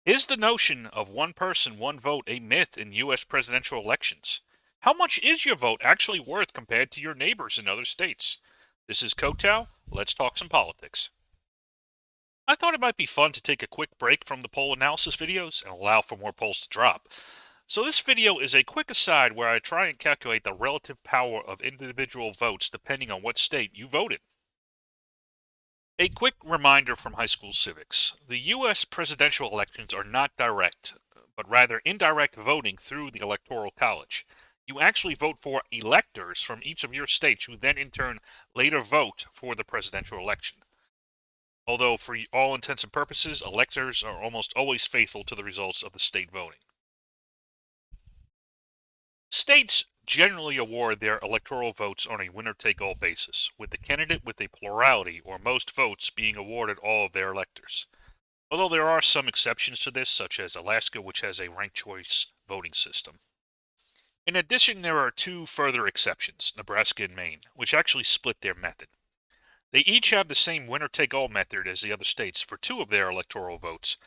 Is the notion of one person, one vote a myth in U.S. presidential elections? How much is your vote actually worth compared to your neighbors in other states? This is Kotal. Let's talk some politics. I thought it might be fun to take a quick break from the poll analysis videos and allow for more polls to drop. So this video is a quick aside where I try and calculate the relative power of individual votes depending on what state you voted. A quick reminder from high school civics. The U.S. presidential elections are not direct, but rather indirect voting through the Electoral College. You actually vote for electors from each of your states who then in turn later vote for the presidential election. Although for all intents and purposes, electors are almost always faithful to the results of the state voting. States generally award their electoral votes on a winner-take-all basis, with the candidate with a plurality or most votes being awarded all of their electors. Although there are some exceptions to this, such as Alaska, which has a ranked choice voting system. In addition, there are two further exceptions, Nebraska and Maine, which actually split their method. They each have the same winner-take-all method as the other states for two of their electoral votes,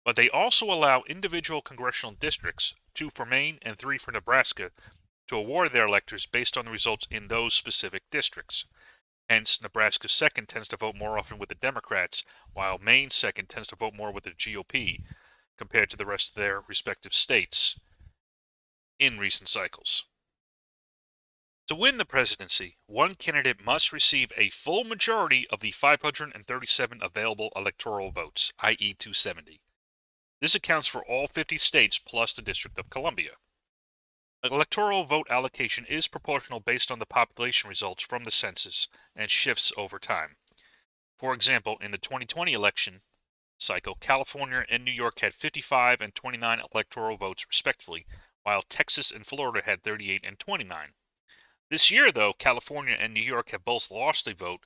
but they also allow individual congressional districts, 2 for Maine and 3 for Nebraska, to award their electors based on the results in those specific districts. Hence, Nebraska's second tends to vote more often with the Democrats, while Maine's second tends to vote more with the GOP compared to the rest of their respective states in recent cycles. To win the presidency, one candidate must receive a full majority of the 537 available electoral votes, i.e. 270. This accounts for all 50 states plus the District of Columbia. Electoral vote allocation is proportional based on the population results from the census and shifts over time. For example, in the 2020 election cycle, California and New York had 55 and 29 electoral votes respectively, while Texas and Florida had 38 and 29. This year, though, California and New York have both lost a vote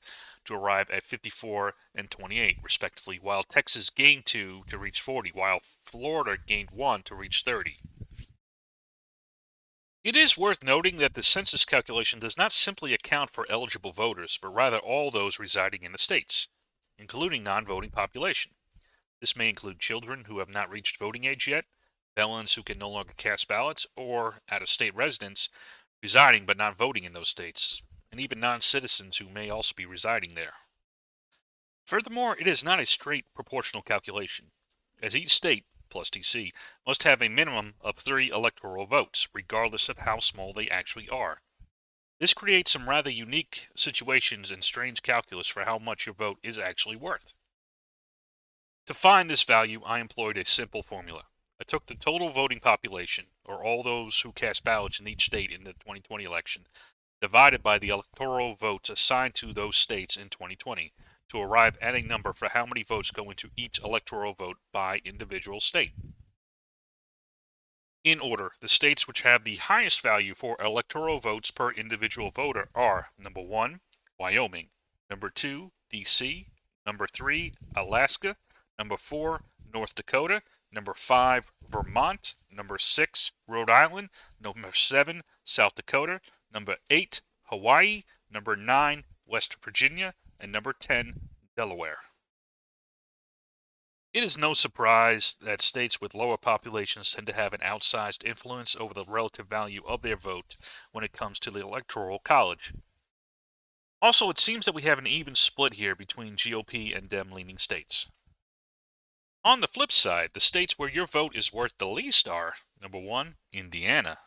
to arrive at 54 and 28, respectively, while Texas gained 2 to reach 40, while Florida gained 1 to reach 30. It is worth noting that the census calculation does not simply account for eligible voters, but rather all those residing in the states, including non-voting population. This may include children who have not reached voting age yet, felons who can no longer cast ballots, or out-of-state residents residing but not voting in those states, and even non-citizens who may also be residing there. Furthermore, it is not a straight proportional calculation, as each state, plus DC, must have a minimum of 3 electoral votes, regardless of how small they actually are. This creates some rather unique situations and strange calculus for how much your vote is actually worth. To find this value, I employed a simple formula. I took the total voting population, or all those who cast ballots in each state in the 2020 election, divided by the electoral votes assigned to those states in 2020, to arrive at a number for how many votes go into each electoral vote by individual state. In order, the states which have the highest value for electoral votes per individual voter are number 1, Wyoming, number 2, DC, number 3, Alaska, number 4, North Dakota, number 5, Vermont, number 6, Rhode Island, number 7, South Dakota, number 8, Hawaii, number 9, West Virginia, and number 10, Delaware. It is no surprise that states with lower populations tend to have an outsized influence over the relative value of their vote when it comes to the Electoral College. Also, it seems that we have an even split here between GOP and Dem-leaning states. On the flip side, the states where your vote is worth the least are number 1, Indiana,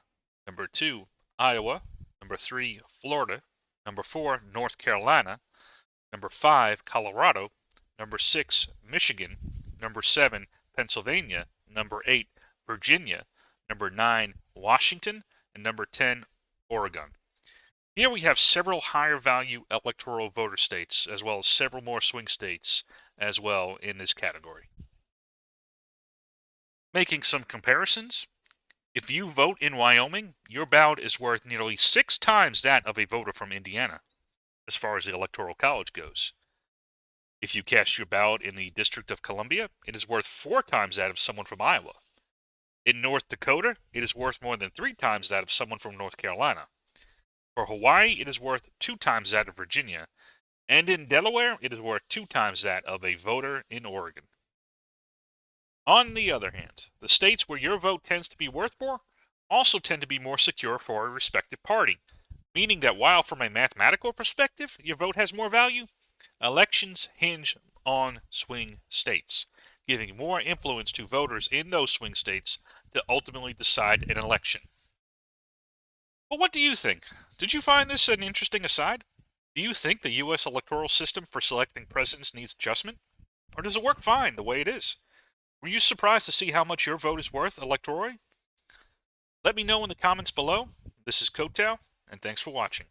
number 2, Iowa, number 3, Florida, number 4, North Carolina, number 5, Colorado, number 6, Michigan, number 7, Pennsylvania, number 8, Virginia, number 9, Washington, and number 10, Oregon. Here we have several higher value electoral voter states, as well as several more swing states as well in this category. Making some comparisons, if you vote in Wyoming, your ballot is worth nearly 6 times that of a voter from Indiana, as far as the Electoral College goes. If you cast your ballot in the District of Columbia, it is worth 4 times that of someone from Iowa. In North Dakota, it is worth more than 3 times that of someone from North Carolina. For Hawaii, it is worth 2 times that of Virginia. And in Delaware, it is worth 2 times that of a voter in Oregon. On the other hand, the states where your vote tends to be worth more also tend to be more secure for a respective party, meaning that while from a mathematical perspective your vote has more value, elections hinge on swing states, giving more influence to voters in those swing states to ultimately decide an election. Well, what do you think? Did you find this an interesting aside? Do you think the U.S. electoral system for selecting presidents needs adjustment? Or does it work fine the way it is? Were you surprised to see how much your vote is worth electorally? Let me know in the comments below. This is Kotow, and thanks for watching.